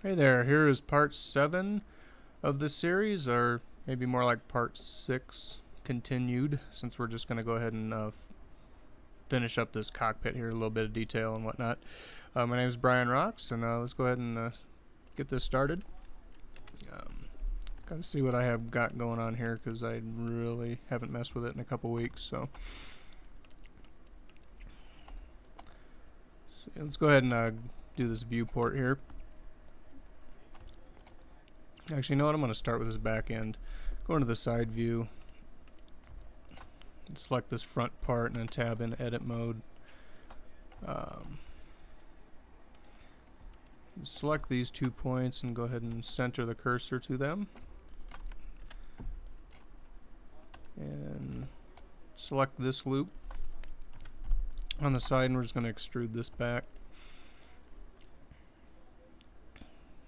Hey there, here is part 7 of this series, or maybe more like part 6 continued, since we're just going to go ahead and finish up this cockpit here, a little bit of detail and whatnot. My name is Brian Rocks, and let's go ahead and get this started. Got to see what I have got going on here, because I really haven't messed with it in a couple weeks, so let's go ahead and do this viewport here. Actually, you know what? I'm going to start with this back end. Go into the side view. Select this front part and then tab in edit mode. Select these 2 points and go ahead and center the cursor to them. And select this loop on the side, and we're just going to extrude this back.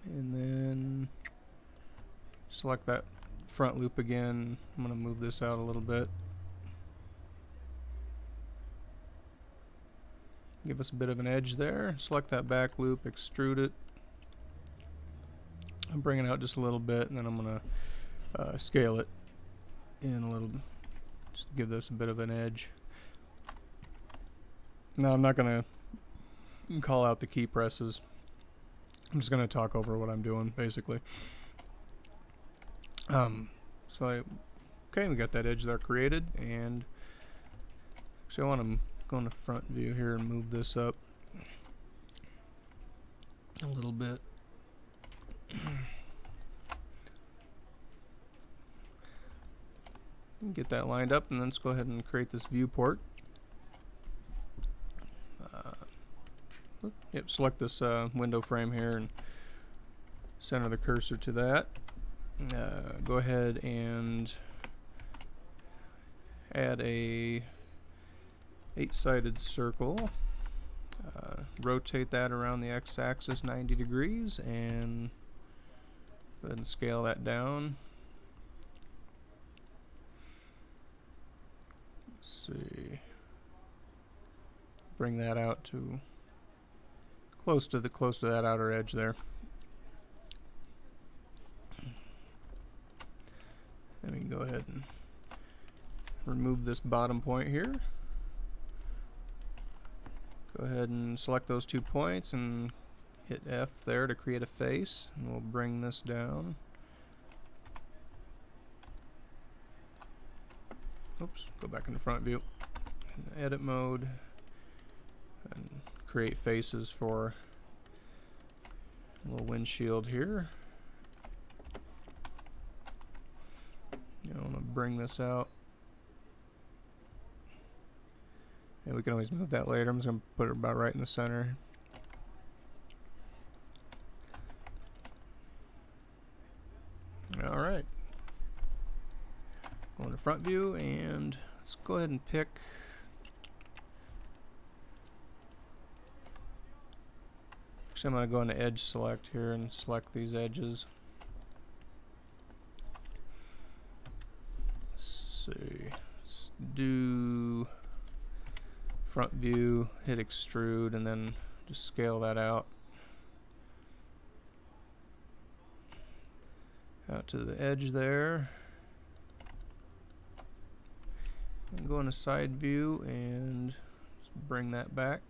And then select that front loop again. I'm going to move this out a little bit. Give us a bit of an edge there. Select that back loop, extrude it, and bring it out just a little bit, and then I'm going to scale it in a little, just give this a bit of an edge. Now I'm not going to call out the key presses. I'm just going to talk over what I'm doing, basically. Okay, we got that edge there created, and actually I want to go into front view here and move this up a little bit. Get that lined up, and then let's go ahead and create this viewport. Select this window frame here and center the cursor to that. Go ahead and add a 8-sided circle. Rotate that around the x-axis 90 degrees and go ahead and scale that down. Let's see. Bring that out to close to that outer edge there. And we can go ahead and remove this bottom point here. Go ahead and select those 2 points and hit F there to create a face, and we'll bring this down. Oops, go back into front view. Edit mode and create faces for a little windshield here. I want to bring this out. And we can always move that later. I'm just going to put it about right in the center. Alright. Go into front view, and let's go ahead and pick actually I'm going to go into edge select here and select these edges. Let's see. Let's do front view, hit extrude, and then just scale that out to the edge there. And go into side view and just bring that back.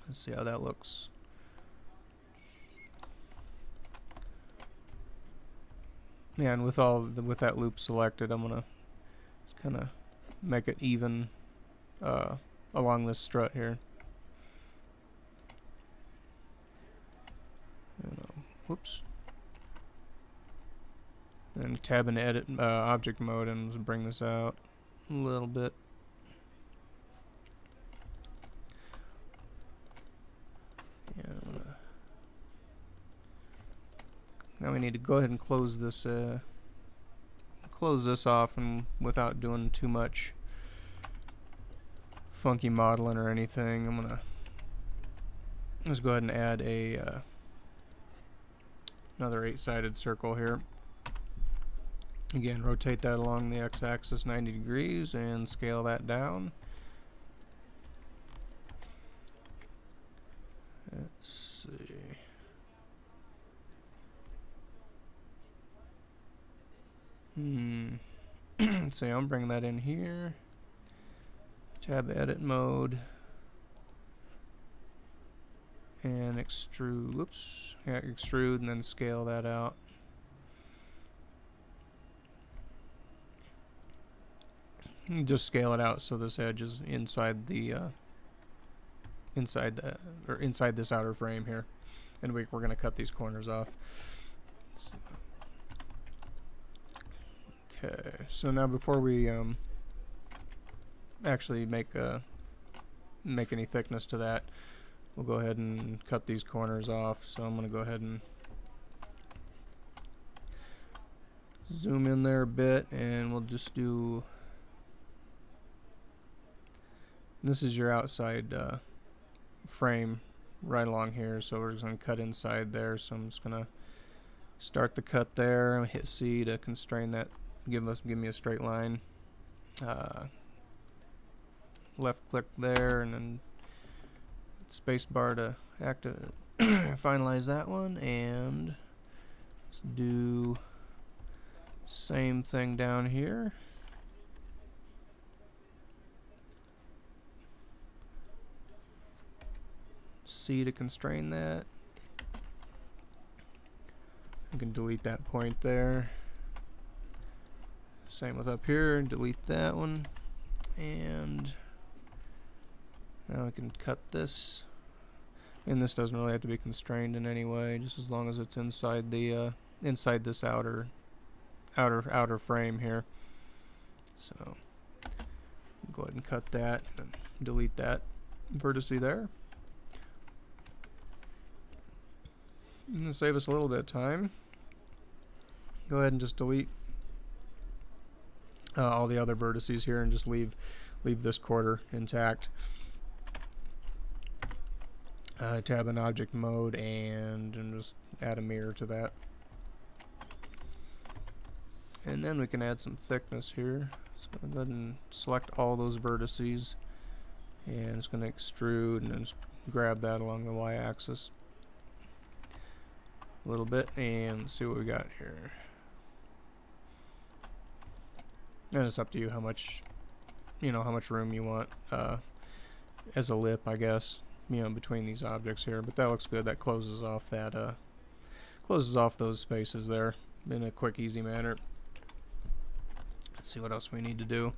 Let's see how that looks. Yeah, and with that loop selected, I'm gonna just kind of make it even along this strut here. Whoops. And tab into edit object mode and just bring this out a little bit. Now we need to go ahead and close this off, and without doing too much funky modeling or anything, I'm gonna just go ahead and add a another 8-sided circle here. Again, rotate that along the x-axis 90 degrees and scale that down. Let's see. So I'm bringing that in here. Tab edit mode. And extrude, whoops, yeah, extrude and then scale that out. Just scale it out so this edge is inside the inside this outer frame here, and we're going to cut these corners off. Okay, so now before we actually make any thickness to that, we'll go ahead and cut these corners off. So I'm going to go ahead and zoom in there a bit, and we'll just do. This is your outside frame right along here, so we're just going to cut inside there. So I'm just going to start the cut there, hit C to constrain that, give me a straight line. Left click there, and then space bar to finalize that one, and let's do same thing down here. C to constrain that. I can delete that point there. Same with up here, delete that one. And now we can cut this. And this doesn't really have to be constrained in any way, just as long as it's inside the inside this outer frame here. So go ahead and cut that and delete that vertice there. And to save us a little bit of time, go ahead and just delete all the other vertices here and just leave this quarter intact. Tab in object mode and just add a mirror to that. And then we can add some thickness here. So go ahead and select all those vertices, and it's going to extrude and then just grab that along the y-axis a little bit, and let's see what we got here. And it's up to you how much room you want as a lip, I guess, between these objects here. But that looks good. That closes off those spaces there in a quick, easy manner. Let's see what else we need to do.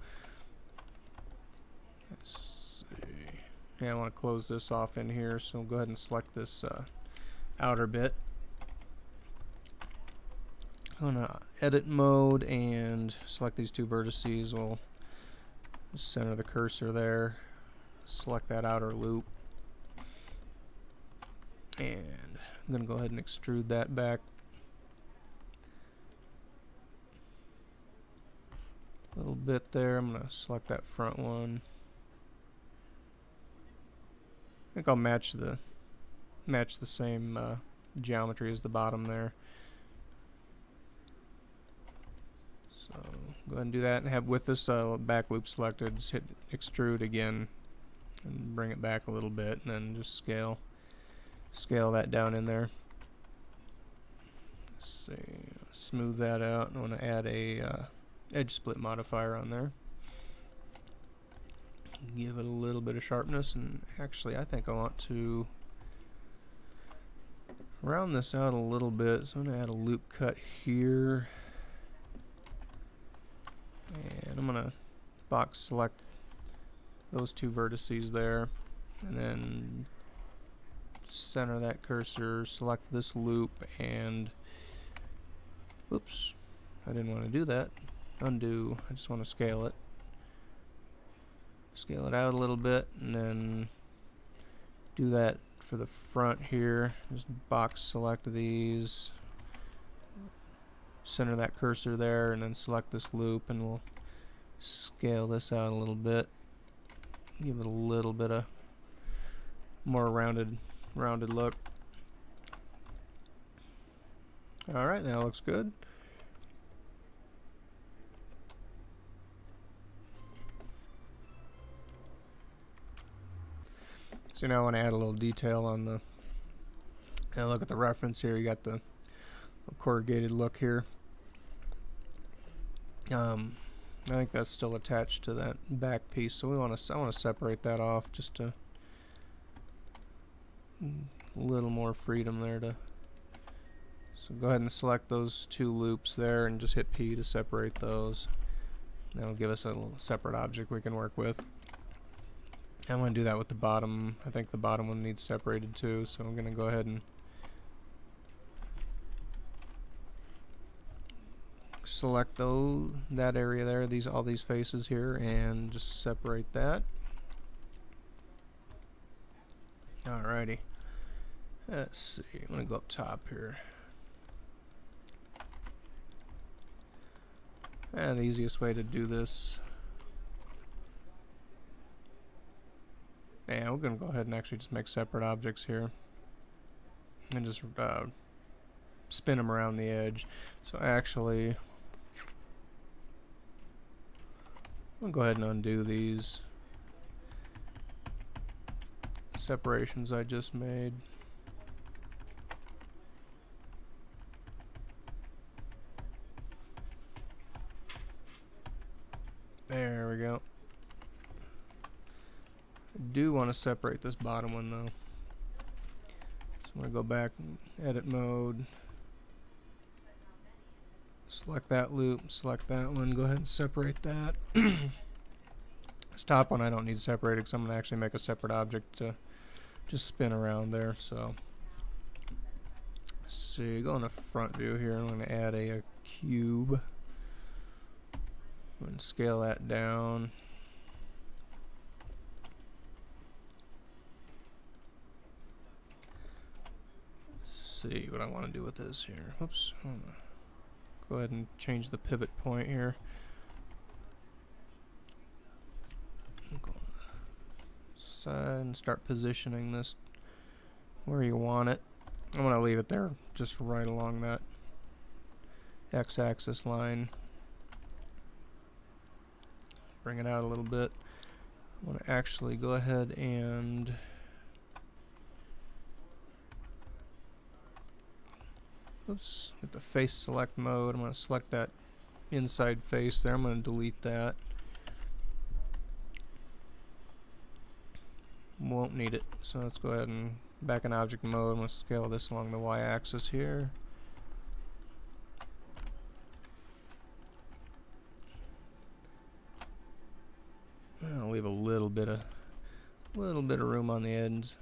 Let's see. Yeah, I want to close this off in here, so we'll go ahead and select this outer bit. Go to edit mode and select these two vertices. We'll center the cursor there, select that outer loop, and I'm going to go ahead and extrude that back a little bit there. I'm going to select that front one. I think I'll match the same geometry as the bottom there. So go ahead and do that, and have with this back loop selected, just hit extrude again and bring it back a little bit, and then just scale that down in there. Let's see, smooth that out. I want to add a edge split modifier on there. Give it a little bit of sharpness, and actually I think I want to round this out a little bit, so I'm going to add a loop cut here. And I'm going to box select those two vertices there, and then center that cursor, select this loop, and oops, I didn't want to do that. Undo. I just want to scale it. Scale it out a little bit, and then do that for the front here. Just box select these, center that cursor there, and then select this loop, and we'll scale this out a little bit, give it a little bit of more rounded look. Alright, that looks good. So now I want to add a little detail on the, look at the reference here. You got the corrugated look here. I think that's still attached to that back piece, so I want to separate that off just to a little more freedom there to. So go ahead and select those two loops there and just hit P to separate those. That'll give us a little separate object we can work with. I'm going to do that with the bottom. I think the bottom one needs separated too, so I'm going to go ahead and select that area there, all these faces here, and just separate that. Alrighty. Let's see. I'm going to go up top here. And the easiest way to do this. And we're going to go ahead and actually just make separate objects here. And just spin them around the edge. So actually, I'll go ahead and undo these separations I just made. There we go. I do want to separate this bottom one though. So I'm going to go back and edit mode. Select that loop, select that one, go ahead and separate that. This top one I don't need separated because I'm going to actually make a separate object to just spin around there. So, let's see, go in the front view here. I'm going to add a cube. I'm going to scale that down. Let's see what I want to do with this here. Oops. Go ahead and change the pivot point here. Go on the side and start positioning this where you want it. I'm going to leave it there just right along that x-axis line. Bring it out a little bit. I want to actually go ahead and oops, hit the face select mode. I'm going to select that inside face there. I'm going to delete that. Won't need it. So let's go ahead and back in object mode. I'm going to scale this along the y-axis here. I'll leave a little bit of room on the ends.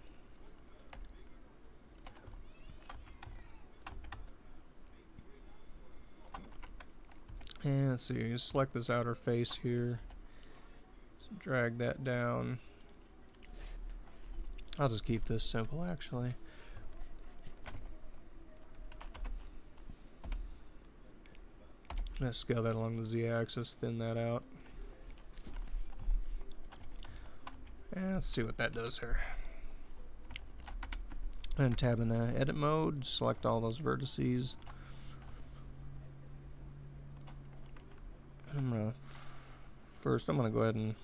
And let's see, just select this outer face here. Just drag that down. I'll just keep this simple actually. Let's scale that along the z-axis, thin that out. And let's see what that does here. And tab in edit mode, select all those vertices. I'm gonna go ahead and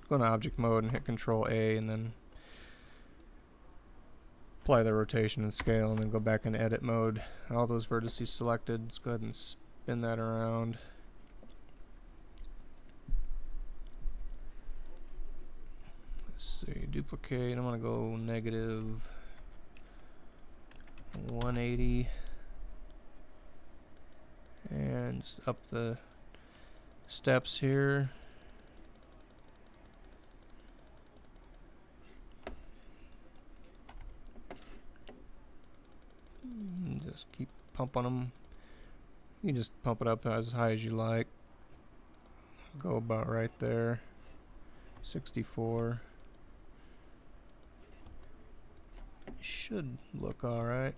go into object mode and hit Control A and then apply the rotation and scale, and then go back in edit mode. All those vertices selected. Let's go ahead and spin that around. Let's see, duplicate. I'm gonna go negative 180 and just up the steps here. And just keep pumping them. You can just pump it up as high as you like. Go about right there. 64. Should look alright.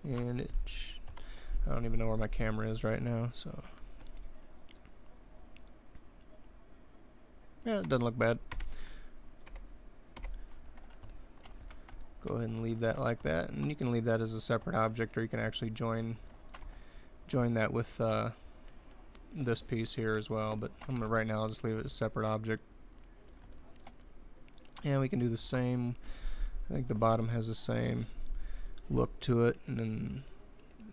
And I don't even know where my camera is right now, so yeah, it doesn't look bad. Go ahead and leave that like that, and you can leave that as a separate object, or you can actually join that with this piece here as well. But I'm gonna right now I'll just leave it as a separate object. And we can do the same. I think the bottom has the same look to it, and then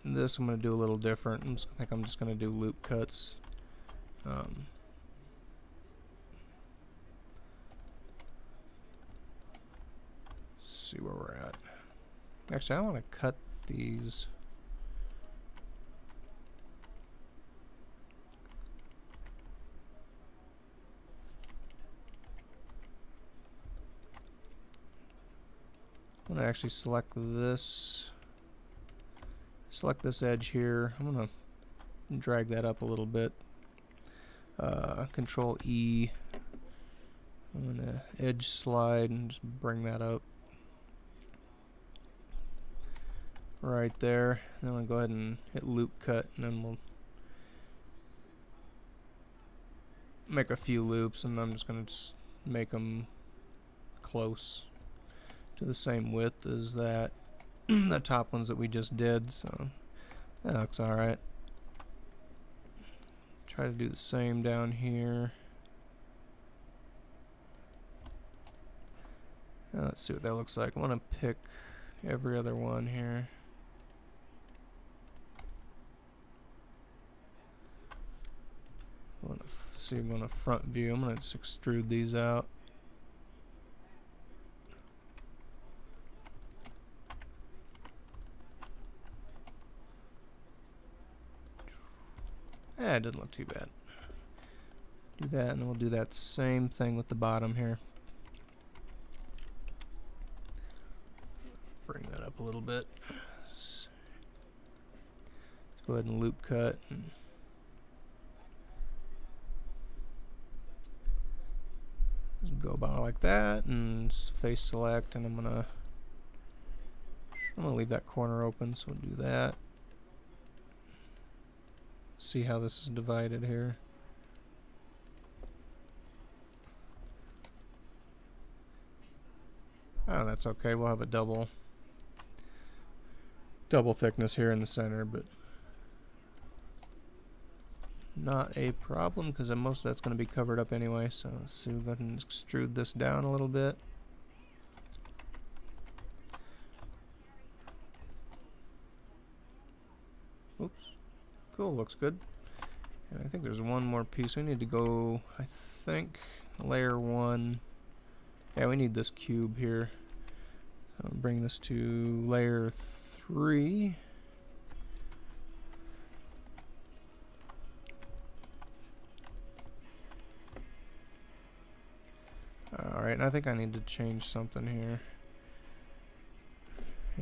this I'm going to do a little different. I think I'm just going to do loop cuts. See where we're at. Actually, I want to cut these. I'm going to actually select this edge here. I'm going to drag that up a little bit. Control E. I'm going to edge slide and just bring that up right there. Then I'm going to go ahead and hit loop cut, and then we'll make a few loops, and I'm just going to make them close to the same width as that the top ones that we just did, so that looks alright. Try to do the same down here. Now let's see what that looks like. I want to pick every other one here. I want to see, I'm going to front view. I'm going to just extrude these out. It doesn't look too bad. Do that, and we'll do that same thing with the bottom here. Bring that up a little bit. Let's go ahead and loop cut. And just go about like that, and face select, and I'm gonna leave that corner open, so we'll do that. See how this is divided here. Oh, that's okay. We'll have a double thickness here in the center, but not a problem because most of that's going to be covered up anyway. So let's see if I can extrude this down a little bit. Oops. Cool, looks good. And I think there's one more piece. We need to go, I think, layer 1. Yeah, we need this cube here. I'll bring this to layer 3. Alright, and I think I need to change something here.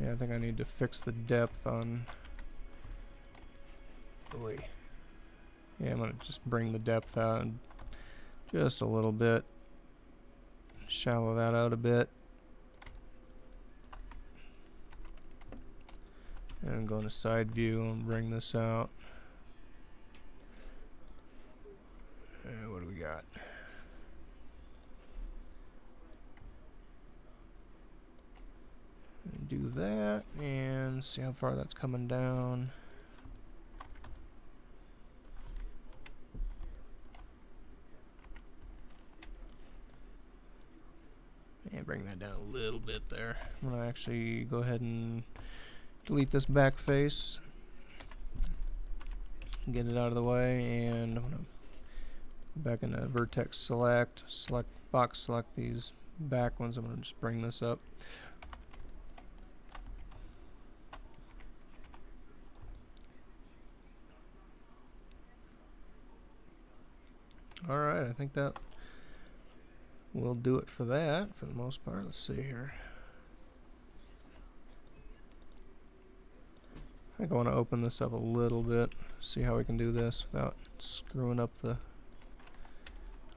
Yeah, I think I need to fix the depth on... Oh, wait. Yeah, I'm going to just bring the depth out just a little bit. Shallow that out a bit. And go into side view and bring this out. What do we got? Do that and see how far that's coming down. And bring that down a little bit there. I'm going to actually go ahead and delete this back face. Get it out of the way, and I'm going to go back into vertex select, box select these back ones. I'm going to just bring this up. Alright, I think that will do it for that, for the most part. Let's see here. I think I want to open this up a little bit, see how we can do this without screwing up the...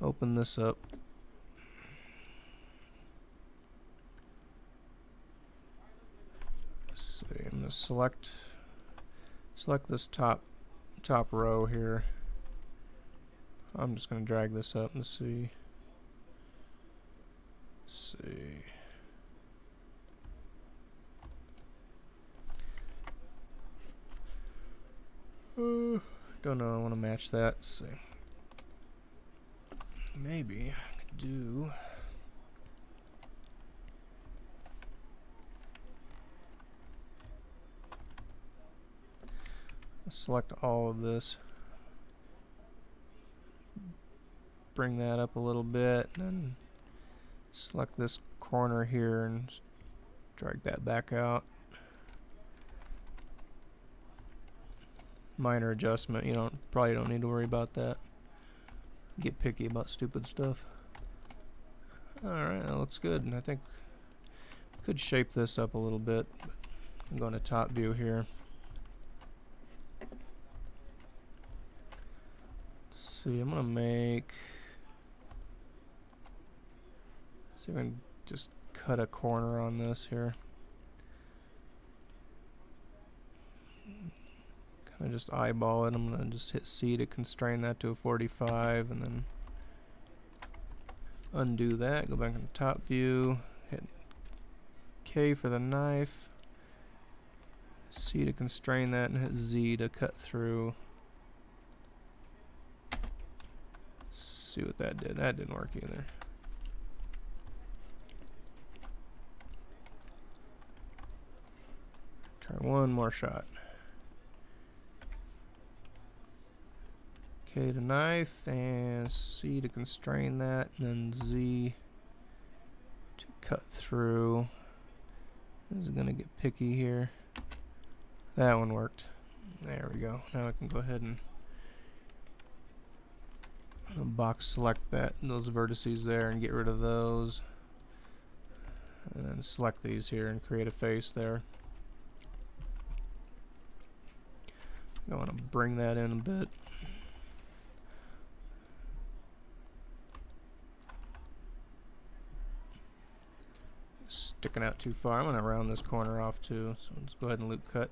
Open this up. Let's see, I'm going to select this top row here. I'm just going to drag this up and see. Let's see. Don't know. I want to match that. Let's see. Maybe I could do. Select all of this. Bring that up a little bit, and then select this corner here and drag that back out. Minor adjustment, you probably don't need to worry about that. Get picky about stupid stuff. Alright, that looks good, and I think I could shape this up a little bit. I'm going to top view here. Let's see, I'm going to see if I can just cut a corner on this here. Kind of just eyeball it. I'm going to just hit C to constrain that to a 45, and then undo that. Go back into top view. Hit K for the knife. C to constrain that, and hit Z to cut through. See what that did. That didn't work either. Try one more shot. K to knife, and C to constrain that, and then Z to cut through. This is going to get picky here. That one worked. There we go. Now I can go ahead and box select those vertices there and get rid of those. And then select these here and create a face there. I want to bring that in a bit. Sticking out too far. I'm going to round this corner off too. So let's go ahead and loop cut.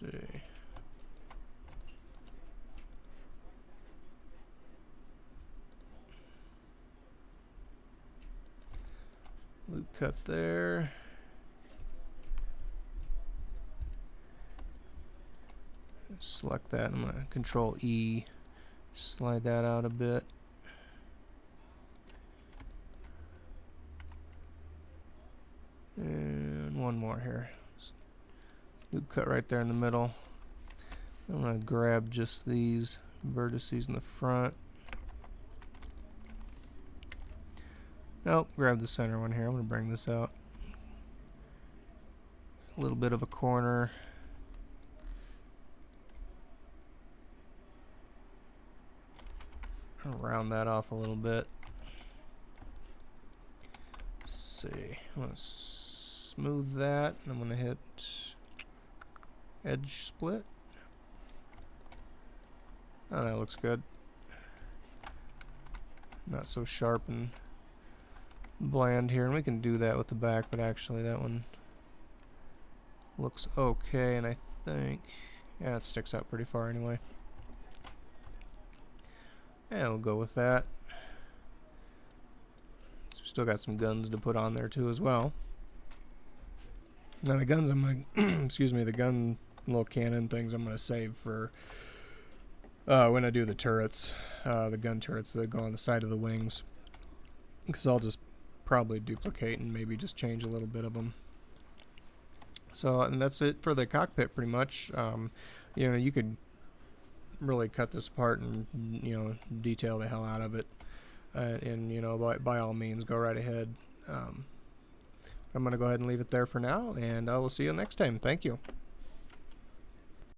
Let's see. Loop cut there. Select that. I'm going to Control E. Slide that out a bit. And one more here. Loop cut right there in the middle. I'm going to grab just these vertices in the front. Nope, grab the center one here. I'm going to bring this out. A little bit of a corner. I'll round that off a little bit. Let's see. I'm going to smooth that. I'm going to hit edge split. Oh, that looks good. Not so sharp and bland here, and we can do that with the back, but actually that one looks okay, and I think, yeah, it sticks out pretty far anyway. And we'll go with that. So we still got some guns to put on there too as well. Now the guns I'm gonna excuse me, the gun little cannon things I'm gonna save for when I do the turrets, the gun turrets that go on the side of the wings, because I'll just probably duplicate and maybe just change a little bit of them. So, and that's it for the cockpit pretty much. You know, you could really cut this apart and, you know, detail the hell out of it, and you know, by all means go right ahead. I'm gonna go ahead and leave it there for now, and I will see you next time. Thank you.